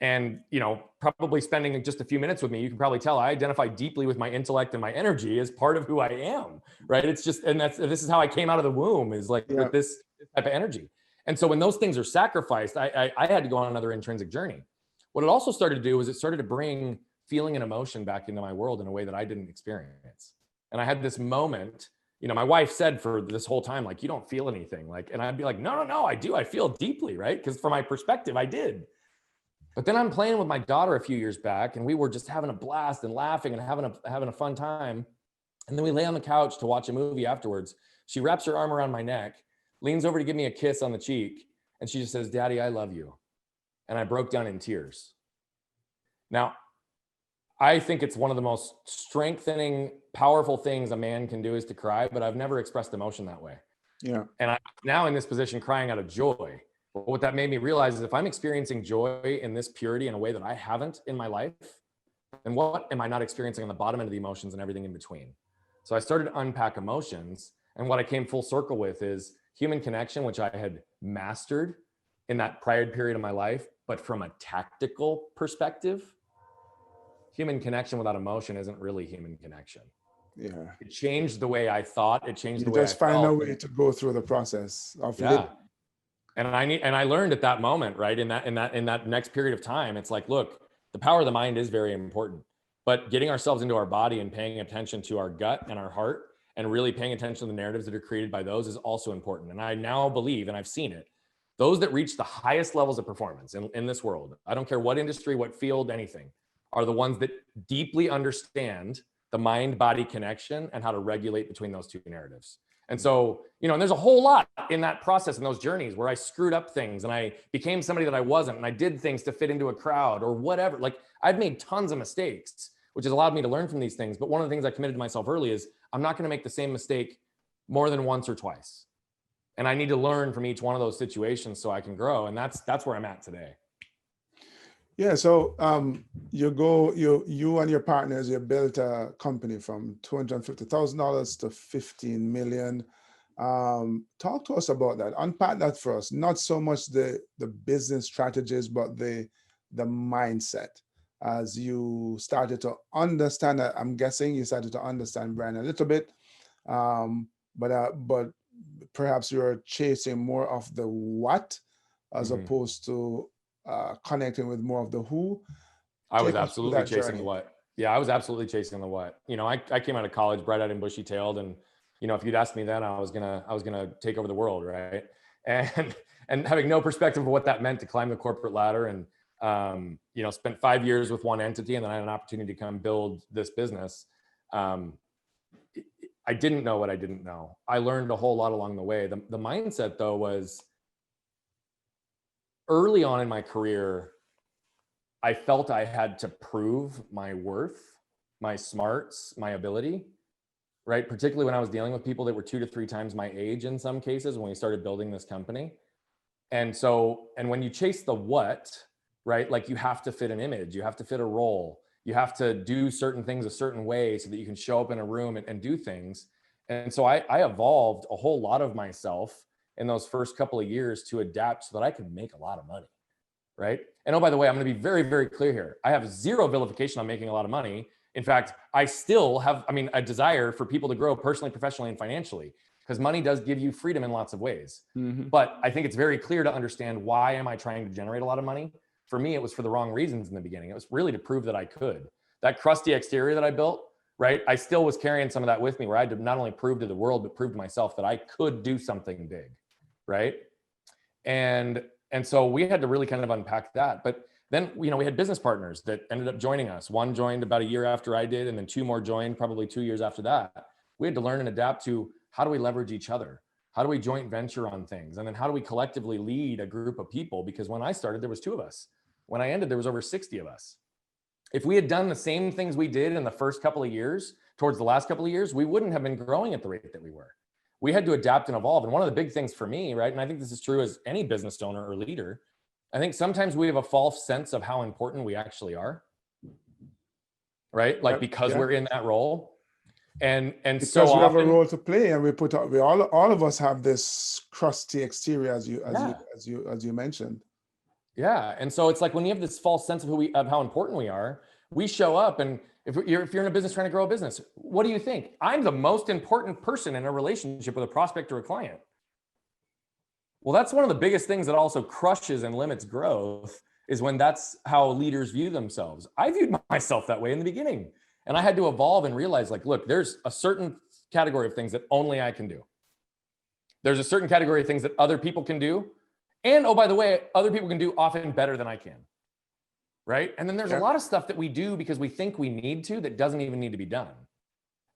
And, you know, probably spending just a few minutes with me, you can probably tell I identify deeply with my intellect and my energy as part of who I am, right? It's just, and this is how I came out of the womb, is like with this type of energy. And so when those things are sacrificed, I had to go on another intrinsic journey. What it also started to do was it started to bring feeling and emotion back into my world in a way that I didn't experience. And I had this moment, you know, my wife said for this whole time, like, you don't feel anything. Like, and I'd be like, no, I do. I feel deeply, right? Because from my perspective, I did. But then I'm playing with my daughter a few years back and we were just having a blast and laughing and having a fun time. And then we lay on the couch to watch a movie afterwards. She wraps her arm around my neck, leans over to give me a kiss on the cheek. And she just says, "Daddy, I love you." And I broke down in tears. Now, I think it's one of the most strengthening, powerful things a man can do is to cry, but I've never expressed emotion that way. Yeah. And I'm now in this position crying out of joy. But what that made me realize is if I'm experiencing joy in this purity in a way that I haven't in my life, then what am I not experiencing on the bottom end of the emotions and everything in between? So I started to unpack emotions. And what I came full circle with is human connection, which I had mastered in that prior period of my life. But from a tactical perspective, human connection without emotion isn't really human connection. Yeah. It changed the way I thought. It changed You the way I just find felt. a way to go through the process of Yeah. And I learned at that moment, right? In that next period of time, it's like, look, the power of the mind is very important, but getting ourselves into our body and paying attention to our gut and our heart and really paying attention to the narratives that are created by those is also important. And I now believe, and I've seen it, those that reach the highest levels of performance in this world, I don't care what industry, what field, anything, are the ones that deeply understand the mind-body connection and how to regulate between those two narratives. And so, you know, and there's a whole lot in that process, in those journeys where I screwed up things and I became somebody that I wasn't, and I did things to fit into a crowd or whatever. Like, I've made tons of mistakes, which has allowed me to learn from these things. But one of the things I committed to myself early is I'm not going to make the same mistake more than once or twice. And I need to learn from each one of those situations so I can grow. And that's where I'm at today. Yeah, so you and your partners, you built a company from $250,000 to $15 million. Talk to us about that. Unpack that for us. Not so much the business strategies, but the mindset. As you started to understand that, I'm guessing you started to understand Brian a little bit, but perhaps you're chasing more of the what as opposed to connecting with more of the who. I was absolutely chasing the what. Yeah, I was absolutely chasing the what. You know, I came out of college bright-eyed and bushy-tailed, and you know, if you'd asked me then, I was gonna take over the world, right? And having no perspective of what that meant to climb the corporate ladder, and you know, spent 5 years with one entity, and then I had an opportunity to come build this business. I didn't know what I didn't know. I learned a whole lot along the way. The mindset though was, early on in my career, I felt I had to prove my worth, my smarts, my ability, right? Particularly when I was dealing with people that were 2 to 3 times my age in some cases when we started building this company. And when you chase the what, right? Like, you have to fit an image, you have to fit a role, you have to do certain things a certain way so that you can show up in a room and do things. And so I evolved a whole lot of myself in those first couple of years to adapt so that I could make a lot of money, right? And oh, by the way, I'm going to be very, very clear here. I have zero vilification on making a lot of money. In fact, I still have, a desire for people to grow personally, professionally, and financially, because money does give you freedom in lots of ways. But I think it's very clear to understand, why am I trying to generate a lot of money? For me, it was for the wrong reasons in the beginning. It was really to prove that I could. That crusty exterior that I built, right? I still was carrying some of that with me, where I had to not only prove to the world, but prove to myself that I could do something big, right? And so we had to really kind of unpack that. But then, we had business partners that ended up joining us. One joined about a year after I did, and then 2 more joined probably 2 years after that. We had to learn and adapt to, how do we leverage each other? How do we joint venture on things? And then how do we collectively lead a group of people? Because when I started, there was 2 of us. When I ended, there was over 60 of us. If we had done the same things we did in the first couple of years, towards the last couple of years, we wouldn't have been growing at the rate that we were. We had to adapt and evolve. And one of the big things for me, right, and I think this is true as any business owner or leader, I think sometimes we have a false sense of how important we actually are, right? Like, because we're in that role. And because so we have often, a role to play, and we all of us have this crusty exterior, as you mentioned. Yeah. And so it's like, when you have this false sense of how important we are, we show up, and if you're in a business trying to grow a business, what do you think? I'm the most important person in a relationship with a prospect or a client. Well, that's one of the biggest things that also crushes and limits growth, is when that's how leaders view themselves. I viewed myself that way in the beginning, and I had to evolve and realize, like, look, there's a certain category of things that only I can do. There's a certain category of things that other people can do. And, oh, by the way, other people can do often better than I can. Right? And then there's a lot of stuff that we do because we think we need to, that doesn't even need to be done.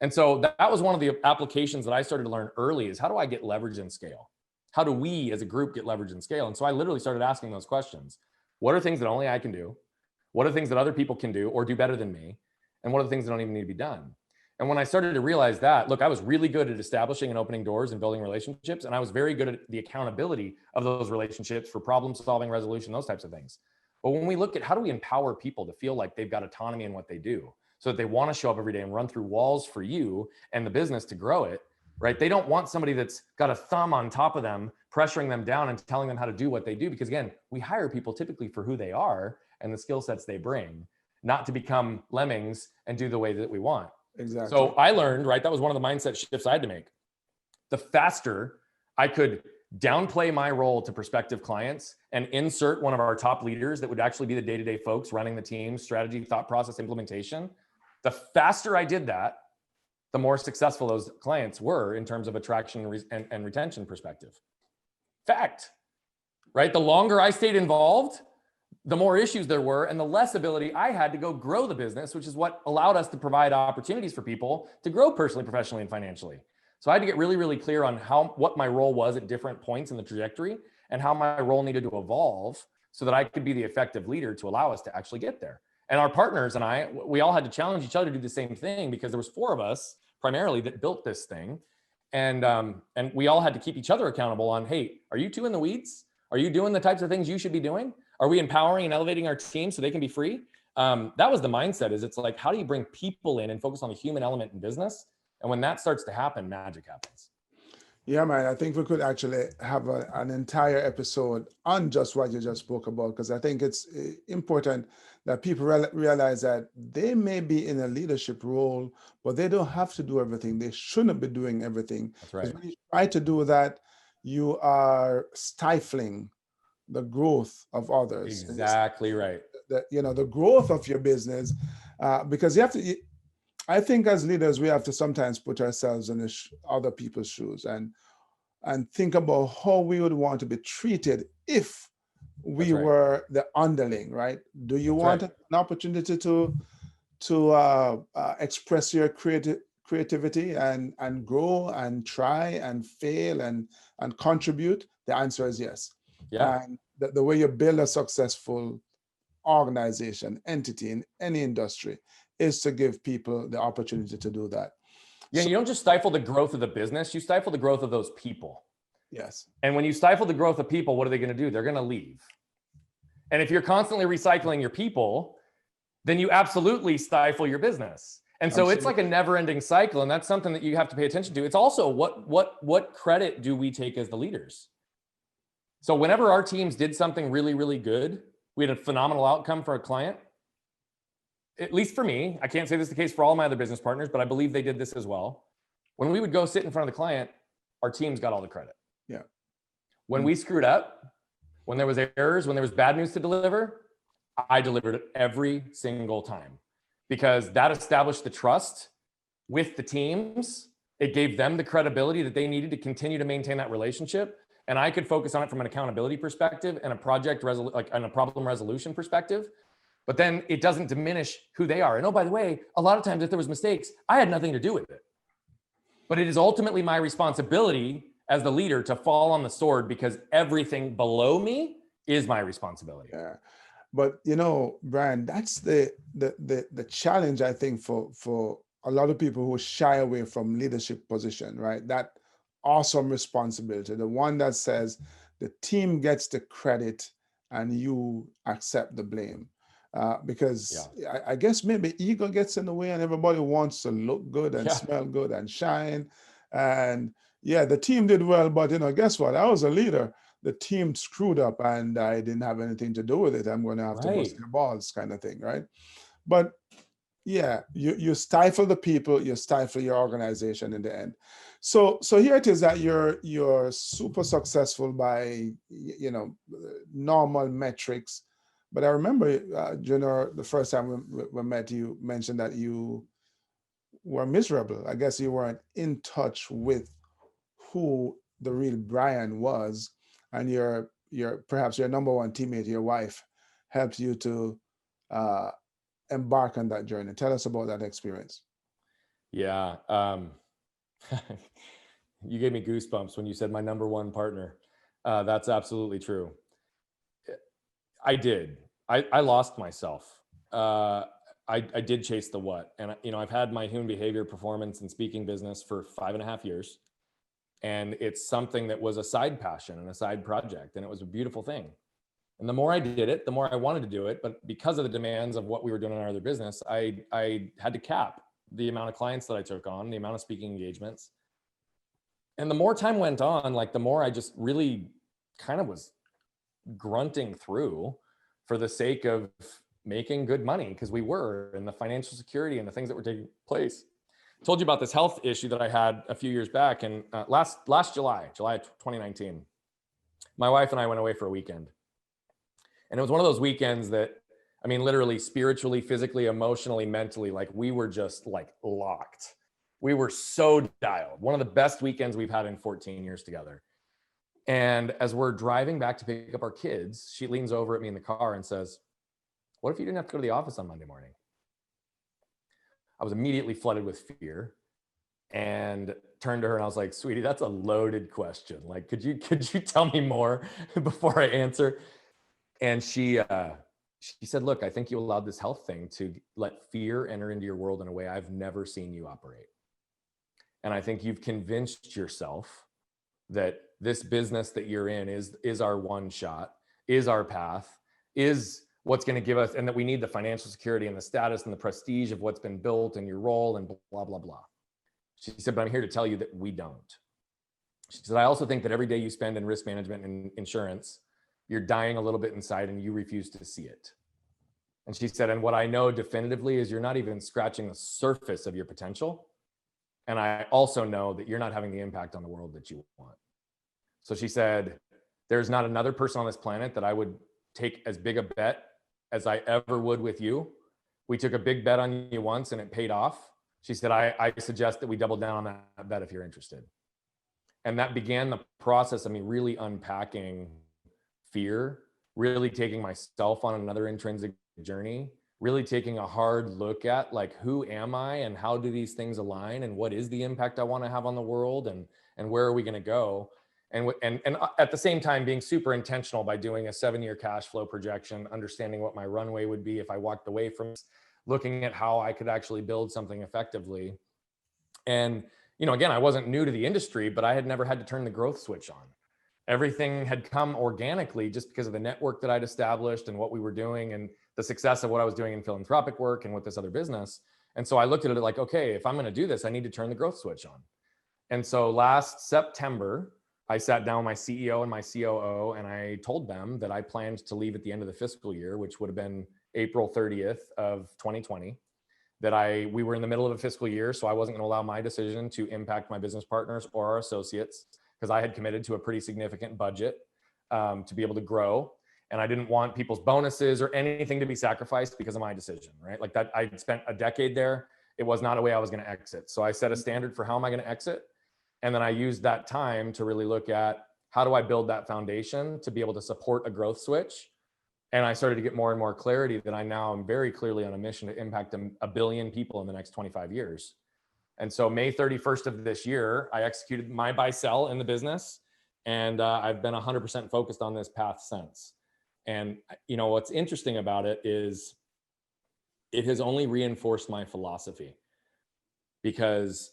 And so that was one of the applications that I started to learn early, is, how do I get leverage and scale? How do we as a group get leverage and scale? And so I literally started asking those questions. What are things that only I can do? What are things that other people can do or do better than me? And what are the things that don't even need to be done? And when I started to realize that, look, I was really good at establishing and opening doors and building relationships. And I was very good at the accountability of those relationships for problem solving, resolution, those types of things. But when we look at, how do we empower people to feel like they've got autonomy in what they do, so that they want to show up every day and run through walls for you and the business to grow it, right? They don't want somebody that's got a thumb on top of them, pressuring them down and telling them how to do what they do. Because again, we hire people typically for who they are and the skill sets they bring, not to become lemmings and do the way that we want. Exactly. So I learned, right, that was one of the mindset shifts I had to make. The faster I could downplay my role to prospective clients and insert one of our top leaders that would actually be the day-to-day folks running the team, strategy, thought process, implementation, the faster I did that, the more successful those clients were in terms of attraction and retention perspective. Fact, right? The longer I stayed involved, the more issues there were, and the less ability I had to go grow the business, which is what allowed us to provide opportunities for people to grow personally, professionally, and financially. So I had to get really, really clear on what my role was at different points in the trajectory, and how my role needed to evolve so that I could be the effective leader to allow us to actually get there. And our partners and we all had to challenge each other to do the same thing, because there was 4 of us primarily that built this thing. And we all had to keep each other accountable on, hey, are you 2 in the weeds? Are you doing the types of things you should be doing? Are we empowering and elevating our team so they can be free? That was the mindset. It's like, how do you bring people in and focus on the human element in business? And when that starts to happen, magic happens. Yeah, man, I think we could actually have an entire episode on just what you just spoke about, because I think it's important that people realize that they may be in a leadership role, but they don't have to do everything. They shouldn't be doing everything. That's right. When you try to do that, you are stifling the growth of others. Exactly right. The growth of your business, because you have to. I think as leaders, we have to sometimes put ourselves in other people's shoes and think about how we would want to be treated if we were the underling, right? Do you want an opportunity to express your creativity and grow and try and fail and contribute? The answer is yes. Yeah. And the way you build a successful organization, entity in any industry, is to give people the opportunity to do that. Yeah, so, you don't just stifle the growth of the business, you stifle the growth of those people. Yes. And when you stifle the growth of people, what are they going to do? They're going to leave. And if you're constantly recycling your people, then you absolutely stifle your business. And so It's like a never-ending cycle, and that's something that you have to pay attention to. It's also what credit do we take as the leaders? So whenever our teams did something really, really good, we had a phenomenal outcome for a client, at least for me, I can't say this is the case for all my other business partners, but I believe they did this as well. When we would go sit in front of the client, our teams got all the credit. Yeah. When we screwed up, when there was errors, when there was bad news to deliver, I delivered it every single time, because that established the trust with the teams. It gave them the credibility that they needed to continue to maintain that relationship. And I could focus on it from an accountability perspective and a and a problem resolution perspective. But then it doesn't diminish who they are. And oh, by the way, a lot of times if there was mistakes, I had nothing to do with it. But it is ultimately my responsibility as the leader to fall on the sword, because everything below me is my responsibility. Yeah. But Brian, that's the challenge, I think, for a lot of people who shy away from leadership position, right? That awesome responsibility, the one that says the team gets the credit and you accept the blame. Because I guess maybe ego gets in the way and everybody wants to look good and smell good and shine. And the team did well, but guess what? I was a leader. The team screwed up and I didn't have anything to do with it. I'm going to have to bust your balls, kind of thing, right? But you stifle the people, you stifle your organization in the end. So here it is that you're super successful by normal metrics. But I remember, the first time we met, you mentioned that you were miserable. I guess you weren't in touch with who the real Brian was, and perhaps your number one teammate, your wife, helped you to embark on that journey. Tell us about that experience. Yeah. You gave me goosebumps when you said my number one partner. That's absolutely true. I did. I lost myself. I did chase the what. And, I've had my human behavior, performance, and speaking business for 5.5 years. And it's something that was a side passion and a side project. And it was a beautiful thing. And the more I did it, the more I wanted to do it. But because of the demands of what we were doing in our other business, I had to cap the amount of clients that I took on, the amount of speaking engagements. And the more time went on, the more I just really kind of was grunting through for the sake of making good money, because we were in the financial security and the things that were taking place. I told you about this health issue that I had a few years back, and last July 2019, my wife and I went away for a weekend. And it was one of those weekends that, literally spiritually, physically, emotionally, mentally, we were just locked. We were so dialed. One of the best weekends we've had in 14 years together. And as we're driving back to pick up our kids, she leans over at me in the car and says, "What if you didn't have to go to the office on Monday morning?" I was immediately flooded with fear and turned to her and I was like, "Sweetie, that's a loaded question. Could you tell me more before I answer?" And she said, "Look, I think you allowed this health thing to let fear enter into your world in a way I've never seen you operate. And I think you've convinced yourself that this business that you're in is our one shot, is our path, is what's going to give us, and that we need the financial security and the status and the prestige of what's been built and your role and blah, blah, blah." She said, "But I'm here to tell you that we don't." She said, "I also think that every day you spend in risk management and insurance, you're dying a little bit inside and you refuse to see it." And she said, "And what I know definitively is you're not even scratching the surface of your potential. And I also know that you're not having the impact on the world that you want." So she said, "There's not another person on this planet that I would take as big a bet as I ever would with you. We took a big bet on you once and it paid off." She said, I suggest that we double down on that bet if you're interested." And that began the process of me really unpacking fear, really taking myself on another intrinsic journey, really taking a hard look at who am I and how do these things align and what is the impact I want to have on the world and where are we going to go? And at the same time being super intentional by doing a 7-year cash flow projection, understanding what my runway would be if I walked away from this, looking at how I could actually build something effectively. And, again, I wasn't new to the industry, but I had never had to turn the growth switch on. Everything had come organically just because of the network that I'd established and what we were doing and the success of what I was doing in philanthropic work and with this other business. And so I looked at it okay, if I'm going to do this, I need to turn the growth switch on. And so last September, I sat down with my CEO and my COO, and I told them that I planned to leave at the end of the fiscal year, which would have been April 30th of 2020, that we were in the middle of a fiscal year, so I wasn't going to allow my decision to impact my business partners or our associates, because I had committed to a pretty significant budget to be able to grow. And I didn't want people's bonuses or anything to be sacrificed because of my decision, right? Like that, I'd spent a decade there. It was not a way I was going to exit. So I set a standard for how am I going to exit? And then I used that time to really look at how do I build that foundation to be able to support a growth switch. And I started to get more and more clarity that I now am very clearly on a mission to impact a billion people in the next 25 years. And so May 31st of this year, I executed my buy sell in the business. And I've been 100% focused on this path since. And what's interesting about it is it has only reinforced my philosophy, because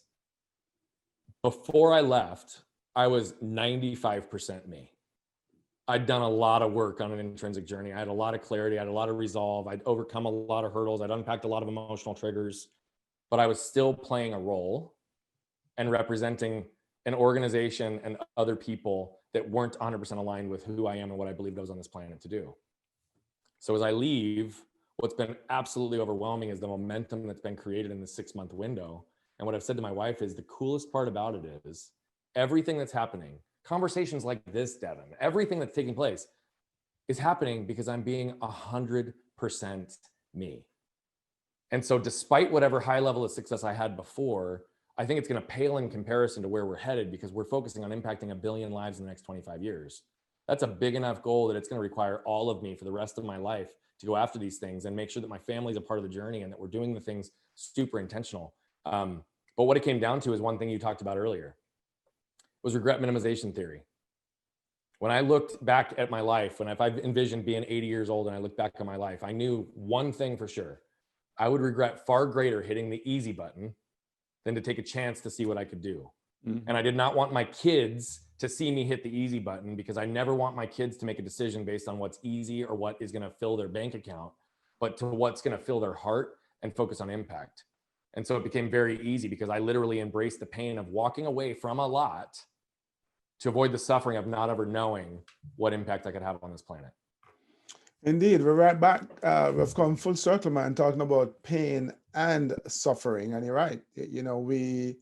before I left, I was 95% me. I'd done a lot of work on an intrinsic journey. I had a lot of clarity. I had a lot of resolve. I'd overcome a lot of hurdles. I'd unpacked a lot of emotional triggers, but I was still playing a role and representing an organization and other people that weren't 100% aligned with who I am and what I believed I was on this planet to do. So as I leave, what's been absolutely overwhelming is the momentum that's been created in the 6-month window. And what I've said to my wife is the coolest part about it is everything that's happening, conversations like this, Devon, everything that's taking place is happening because I'm being 100% me. And so despite whatever high level of success I had before, I think it's going to pale in comparison to where we're headed, because we're focusing on impacting 1 billion lives in the next 25 years. That's a big enough goal that it's going to require all of me for the rest of my life to go after these things and make sure that my family's a part of the journey and that we're doing the things super intentional. But what it came down to is one thing you talked about earlier, was regret minimization theory. When I looked back at my life, if I envisioned being 80 years old and I looked back on my life, I knew one thing for sure. I would regret far greater hitting the easy button than to take a chance to see what I could do. Mm-hmm. And I did not want my kids to see me hit the easy button, because I never want my kids to make a decision based on what's easy or what is going to fill their bank account, but to what's going to fill their heart and focus on impact. And so it became very easy because I literally embraced the pain of walking away from a lot to avoid the suffering of not ever knowing what impact I could have on this planet. Indeed, we're right back. We've come full circle, man, talking about pain and suffering. And you're right. We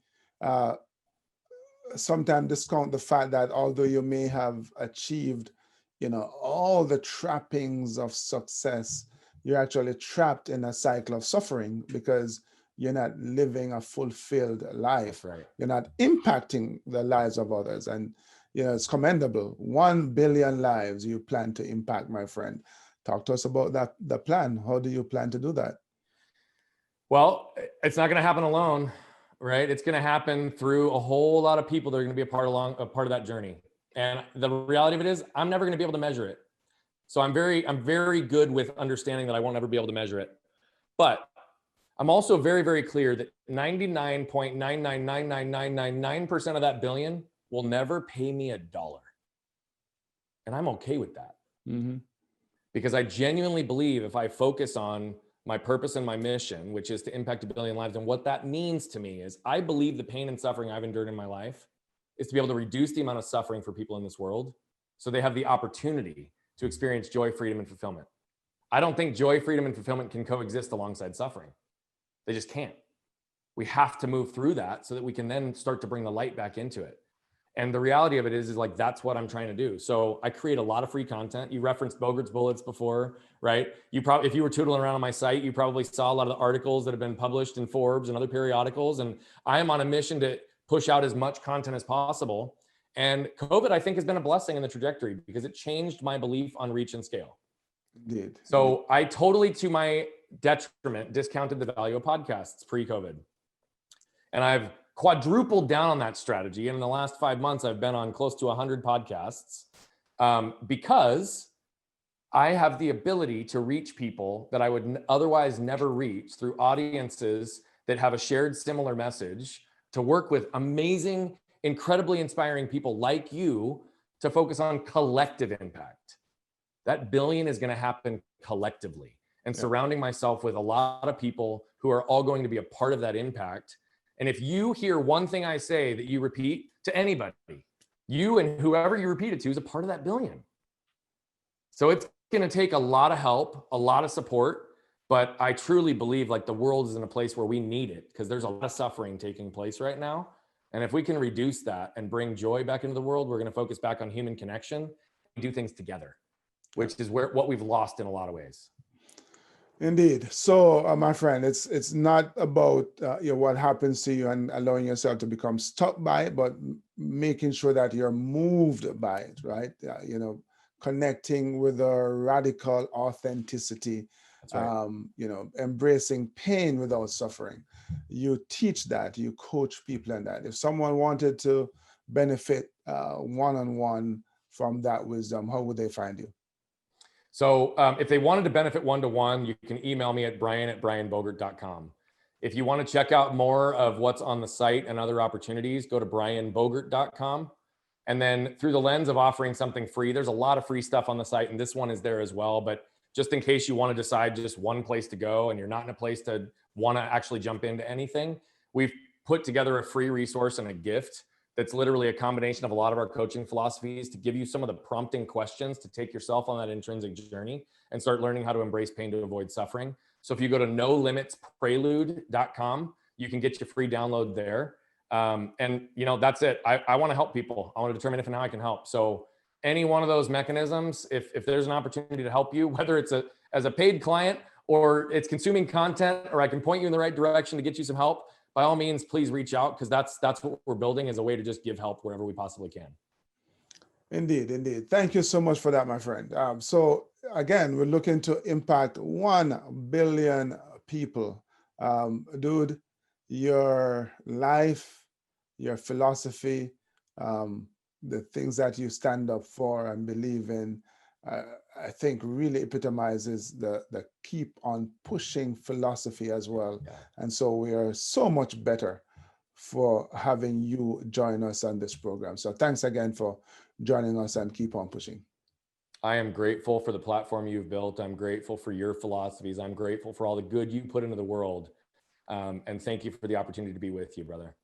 sometimes discount the fact that although you may have achieved, all the trappings of success, you're actually trapped in a cycle of suffering because you're not living a fulfilled life. Right. You're not impacting the lives of others. And, it's commendable. 1 billion lives you plan to impact, my friend. Talk to us about the plan. How do you plan to do that? Well, it's not going to happen alone, right? It's going to happen through a whole lot of people that are going to be a part of that journey. And the reality of it is, I'm never going to be able to measure it. So I'm very good with understanding that I won't ever be able to measure it. But I'm also very, very clear that 99.9999999% of that billion will never pay me $1. And I'm okay with that. Mm-hmm. Because I genuinely believe if I focus on my purpose and my mission, which is to impact 1 billion lives, and what that means to me is I believe the pain and suffering I've endured in my life is to be able to reduce the amount of suffering for people in this world so they have the opportunity to experience joy, freedom, and fulfillment. I don't think joy, freedom, and fulfillment can coexist alongside suffering. They just can't. We have to move through that so that we can then start to bring the light back into it. And the reality of it is like, that's what I'm trying to do. So I create a lot of free content. You referenced Bogart's Bullets before, right? If you were tootling around on my site, you probably saw a lot of the articles that have been published in Forbes and other periodicals. And I am on a mission to push out as much content as possible. And COVID, I think, has been a blessing in the trajectory because it changed my belief on reach and scale. Indeed. So I totally, to my detriment, discounted the value of podcasts pre-COVID. And I've quadrupled down on that strategy. And in the last 5 months, I've been on close to 100 podcasts because I have the ability to reach people that I would otherwise never reach through audiences that have a shared similar message, to work with amazing, incredibly inspiring people like you to focus on collective impact. That billion is going to happen collectively. And surrounding myself with a lot of people who are all going to be a part of that impact. And if you hear one thing I say that you repeat to anybody, you and whoever you repeat it to is a part of that billion. So it's going to take a lot of help, a lot of support, But I truly believe like the world is in a place where we need it, because there's a lot of suffering taking place right now. And if we can reduce that and bring joy back into the world, we're going to focus back on human connection and do things together, which is what we've lost in a lot of ways. Indeed. So, my friend, it's not about what happens to you and allowing yourself to become stuck by it, but making sure that you're moved by it, right? Connecting with a radical authenticity. That's right. Embracing pain without suffering. You teach that, you coach people in that. If someone wanted to benefit one-on-one from that wisdom, how would they find you? So if they wanted to benefit one-to-one, you can email me at brian@brianbogert.com. If you want to check out more of what's on the site and other opportunities, go to brianbogert.com. And then through the lens of offering something free, there's a lot of free stuff on the site, and this one is there as well. But just in case you want to decide just one place to go and you're not in a place to want to actually jump into anything, we've put together a free resource and a gift that's literally a combination of a lot of our coaching philosophies to give you some of the prompting questions to take yourself on that intrinsic journey and start learning how to embrace pain to avoid suffering. So if you go to nolimitsprelude.com, you can get your free download there. And that's it. I want to help people. I want to determine if and how I can help. So any one of those mechanisms, if there's an opportunity to help you, whether it's as a paid client or it's consuming content, or I can point you in the right direction to get you some help, by all means, please reach out, because that's what we're building, as a way to just give help wherever we possibly can. Indeed. Thank you so much for that, my friend. So again, we're looking to impact 1 billion people. Dude, your life, your philosophy, the things that you stand up for and believe in, I think really epitomizes the keep on pushing philosophy as well. Yeah. And so we are so much better for having you join us on this program. So thanks again for joining us, and keep on pushing. I am grateful for the platform you've built. I'm grateful for your philosophies. I'm grateful for all the good you put into the world. And thank you for the opportunity to be with you, brother.